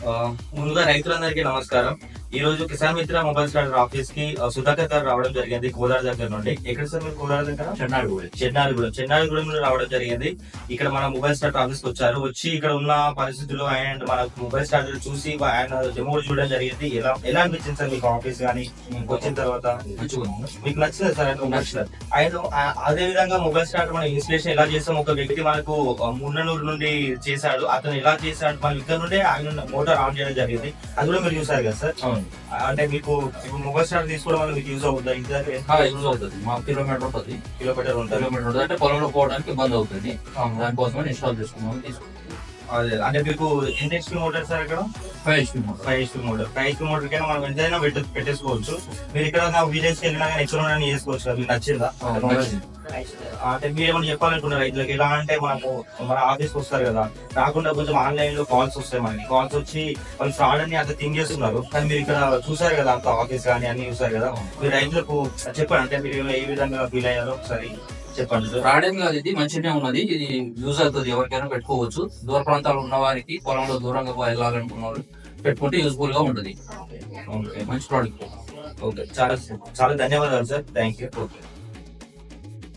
ముందుగా రైతులందరికీ నమస్కారం. ఈ రోజు కిసాన్ మిత్ర మొబైల్ స్టార్టర్ ఆఫీస్ కి సుధాకర్ గారు రావడం జరిగింది కోదాడ దగ్గర నుండి. ఎక్కడ సార్ మీరు కోదాడ దగ్గర? చెన్నారిగూడెం రావడం జరిగింది. ఇక్కడ మన మొబైల్ స్టార్టర్ ఆఫీస్ కి వచ్చారు. వచ్చి ఇక్కడ ఉన్న పరిస్థితులు అండ్ మన మొబైల్ స్టార్టర్ చూసి ఆయన డెమో చూడడం జరిగింది. ఎలా అనిపించింది సార్ మీకు ఆఫీస్ కానీ వచ్చిన తర్వాత? మీకు నచ్చింది సార్? నచ్చింది. ఆయన అదే విధంగా మొబైల్ స్టార్టర్ మన ఇన్స్టలేషన్ ఎలా చేస్తాం, ఒక వ్యక్తి మనకు మున్ననూరు నుండి చేశాడు, అతను ఎలా చేశాడు, మన ఇక్కడ నుండి ఆయన మోటార్ ఆన్ చేయడం జరిగింది. అది కూడా మీరు చూసారు కదా సార్? అంటే మీకు మొబైల్ స్టార్టర్ తీసుకోవడం వల్ల మీకు యూజ్ అవుతుంది? యూజ్ అవుతుంది. మా కిలోమీటర్ ఉంటుంది, అంటే పొలంలో పోవడానికి ఇబ్బంది అవుతుంది. దానికోసం ఇన్స్టాల్ చేసుకున్నాం, తీసుకుంటాం. అదే అంటే మీకు ఎంత హెచ్పి మోటార్ సార్? ఇక్కడ 5 HP motor. 5 HP motor. 5 HP motor కైనా మనం ఎంతైనా పెట్టేసుకోవచ్చు. మీరు ఇక్కడ విలేజ్ కి వెళ్ళినా కానీ ఎక్స్ట్రా చేసుకోవచ్చు కదా. మీకు నచ్చిందా? అంటే మీరు ఏమైనా చెప్పాలనుకున్నారు రైతులకు? ఎలా అంటే మనకు మన ఆఫీస్కి వస్తారు కదా, రాకుండా కొంచెం ఆన్లైన్ లో కాల్స్ వస్తాయి. మనకి కాల్స్ వచ్చి వాళ్ళు ఫ్రాడ్ అని అంత థింక్ చేస్తున్నారు. కానీ మీరు ఇక్కడ చూసారు కదా, అంత ఆఫీస్ కానీ అన్ని చూసారు కదా. మీరు రైతులకు చెప్పండి, అంటే మీరు ఏ విధంగా ఫీల్ అయ్యారో ఒకసారి చెప్పండి సార్. ప్రాడక్ట్ కాదు, ఇది మంచిగానే ఉన్నది. ఇది యూజ్ అవుతుంది, ఎవరికైనా పెట్టుకోవచ్చు. దూర ప్రాంతాలు ఉన్న వారికి, పొలంలో దూరంగా వెళ్ళాలనుకున్న వాళ్ళు పెట్టుకుంటే యూజ్ఫుల్ గా ఉంటుంది. మంచి ప్రోడక్ట్. ఓకే, చాలా చాలా ధన్యవాదాలు సార్. Thank you. ఓకే.